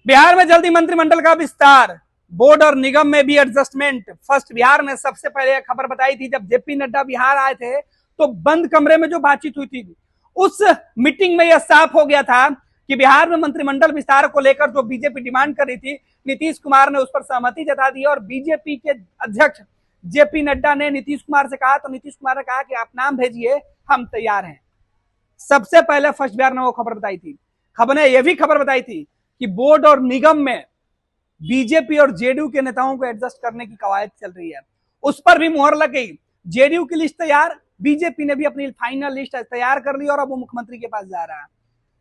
बिहार में जल्दी मंत्रिमंडल का विस्तार, बोर्ड और निगम में भी एडजस्टमेंट। फर्स्ट बिहार में सबसे पहले खबर बताई थी, जब जेपी नड्डा बिहार आए थे तो बंद कमरे में जो बातचीत हुई थी, उस मीटिंग में यह साफ हो गया था कि बिहार में मंत्रिमंडल विस्तार को लेकर जो बीजेपी डिमांड कर रही थी, नीतीश कुमार ने उस पर सहमति जता दी और बीजेपी के अध्यक्ष जेपी नड्डा ने नीतीश कुमार से कहा, तो नीतीश कुमार ने कहा कि आप नाम भेजिए, हम तैयार हैं। सबसे पहले फर्स्ट बिहार ने वो खबर बताई थी। खबर ने यह भी खबर बताई थी कि बोर्ड और निगम में बीजेपी और जेडीयू के नेताओं को एडजस्ट करने की कवायद चल रही है, उस पर भी मुहर लग गई। जेडीयू की लिस्ट तैयार, बीजेपी ने भी अपनी फाइनल लिस्ट तैयार कर ली और अब वो मुख्यमंत्री के पास जा रहा है।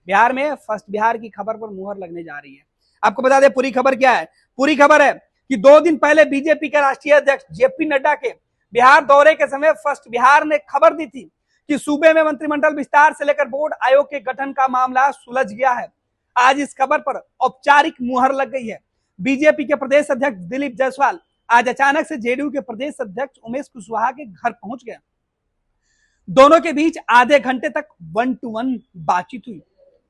बिहार में फर्स्ट बिहार की खबर पर मुहर लगने जा रही है। आपको बता दें पूरी खबर क्या है। पूरी खबर है कि 2 दिन पहले बीजेपी के राष्ट्रीय अध्यक्ष जेपी नड्डा के बिहार दौरे के समय फर्स्ट बिहार ने खबर दी थी कि सूबे में मंत्रिमंडल विस्तार से लेकर बोर्ड आयोग के गठन का मामला सुलझ गया है। आज इस खबर पर औपचारिक मुहर लग गई है। बीजेपी के प्रदेश अध्यक्ष दिलीप जायसवाल आज अचानक से जेडीयू के प्रदेश अध्यक्ष उमेश कुशवाहा के घर पहुंच गए। दोनों के बीच आधे घंटे तक 1 to 1 बातचीत हुई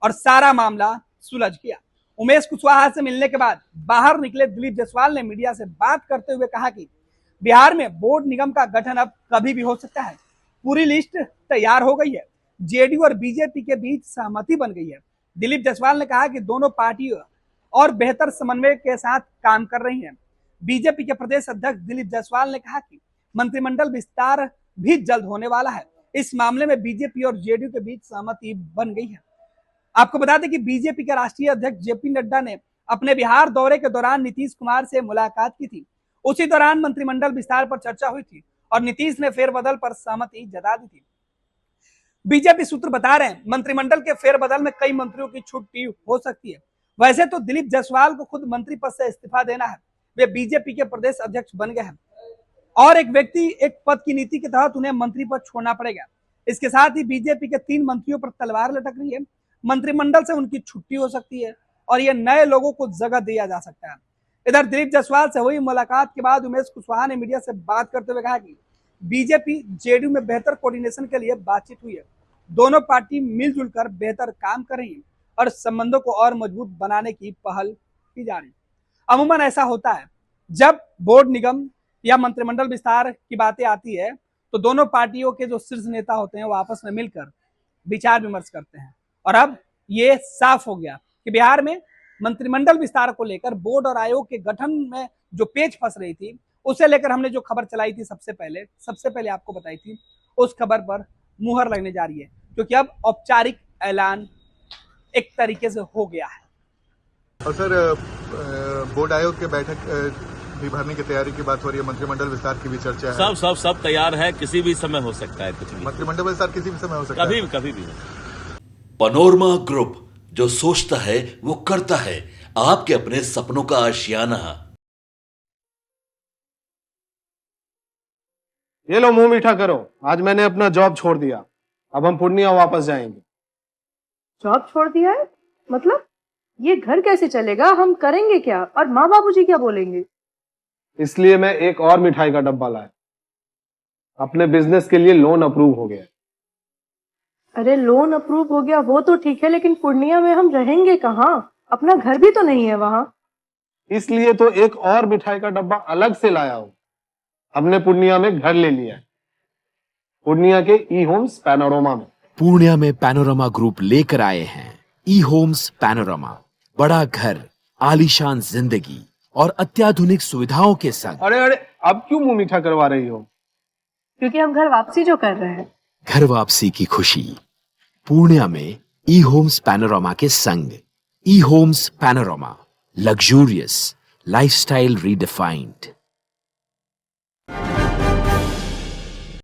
और सारा मामला सुलझ गया। उमेश कुशवाहा से मिलने के बाद बाहर निकले दिलीप जायसवाल ने मीडिया से बात करते हुए कहा कि बिहार में बोर्ड निगम का गठन अब कभी भी हो सकता है। पूरी लिस्ट तैयार हो गई है। जेडीयू और बीजेपी के बीच सहमति बन गई है। दिलीप जायसवाल ने कहा कि दोनों पार्टियों और बेहतर समन्वय के साथ काम कर रही हैं। बीजेपी के प्रदेश अध्यक्ष दिलीप जायसवाल ने कहा कि मंत्रिमंडल विस्तार भी जल्द होने वाला है। इस मामले में बीजेपी और जेडीयू के बीच सहमति बन गई है। आपको बता दें कि बीजेपी के राष्ट्रीय अध्यक्ष जेपी नड्डा ने अपने बिहार दौरे के दौरान नीतीश कुमार से मुलाकात की थी। उसी दौरान मंत्रिमंडल विस्तार पर चर्चा हुई थी और नीतीश ने फेरबदल पर सहमति जता दी थी। बीजेपी सूत्र बता रहे हैं मंत्रिमंडल के फेरबदल में कई मंत्रियों की छुट्टी हो सकती है। वैसे तो दिलीप जायसवाल को खुद मंत्री पद से इस्तीफा देना है, वे बीजेपी के प्रदेश अध्यक्ष बन गए हैं और एक व्यक्ति एक पद की नीति के तहत उन्हें मंत्री पद छोड़ना पड़ेगा। इसके साथ ही बीजेपी के 3 मंत्रियों पर तलवार लटक रही है। मंत्रिमंडल से उनकी छुट्टी हो सकती है और ये नए लोगों को जगह दिया जा सकता है। इधर दिलीप जायसवाल से हुई मुलाकात के बाद उमेश कुशवाहा ने मीडिया से बात करते हुए कहा कि बीजेपी जेडीयू में बेहतर कोऑर्डिनेशन के लिए बातचीत हुई है। दोनों पार्टी मिलजुल कर बेहतर काम कर रही है और संबंधों को और मजबूत बनाने की पहल की जा रही है। अमूमन ऐसा होता है, जब बोर्ड निगम या मंत्रिमंडल विस्तार की बातें आती है तो दोनों पार्टियों के जो शीर्ष नेता होते हैं वो आपस में मिलकर विचार विमर्श करते हैं। और अब ये साफ हो गया कि बिहार में मंत्रिमंडल विस्तार को लेकर बोर्ड और आयोग के गठन में जो पेच फंस रही थी, उसे लेकर हमने जो खबर चलाई थी सबसे पहले आपको बताई थी, उस खबर पर मुहर लगने जा रही है, क्योंकि अब औपचारिक ऐलान एक तरीके से हो गया है। और सर, बोर्ड आयोग के बैठक भी भरने की तैयारी की बात हो रही है, मंत्रिमंडल विस्तार की भी चर्चा है। सब तैयार है, किसी भी समय हो सकता है कुछ भी। मंत्रिमंडल विस्तार किसी भी समय हो सकता है, कभी भी। पैनोरमा ग्रुप, जो सोचता है वो करता है। आपके अपने सपनों का आशियाना। ये लो, मुंह मीठा करो। आज मैंने अपना जॉब छोड़ दिया, अब हम पूर्णिया वापस जाएंगे। जॉब छोड़ दिया है? मतलब ये घर कैसे चलेगा? हम करेंगे क्या? और माँ बाबूजी क्या बोलेंगे? इसलिए मैं एक और मिठाई का डब्बा लाया। अपने बिजनेस के लिए लोन अप्रूव हो गया। अरे लोन अप्रूव हो गया वो तो ठीक है, लेकिन पूर्णिया में हम रहेंगे कहाँ? अपना घर भी तो नहीं है वहाँ। इसलिए तो एक और मिठाई का डब्बा अलग से लाया हूँ। हमने पूर्णिया में घर ले लिया है, पूर्णिया के ई होम्स पैनोरमा में। पूर्णिया में पैनोरमा ग्रुप लेकर आए हैं ई होम्स पैनोरमा। बड़ा घर, आलीशान जिंदगी और अत्याधुनिक सुविधाओं के संग। अरे अब क्यों मुंह मीठा करवा रही हो? क्योंकि हम घर वापसी जो कर रहे हैं। घर वापसी की खुशी पूर्णिया में ई होम्स पैनोरमा के संग। ई Homes Panorama, luxurious lifestyle redefined.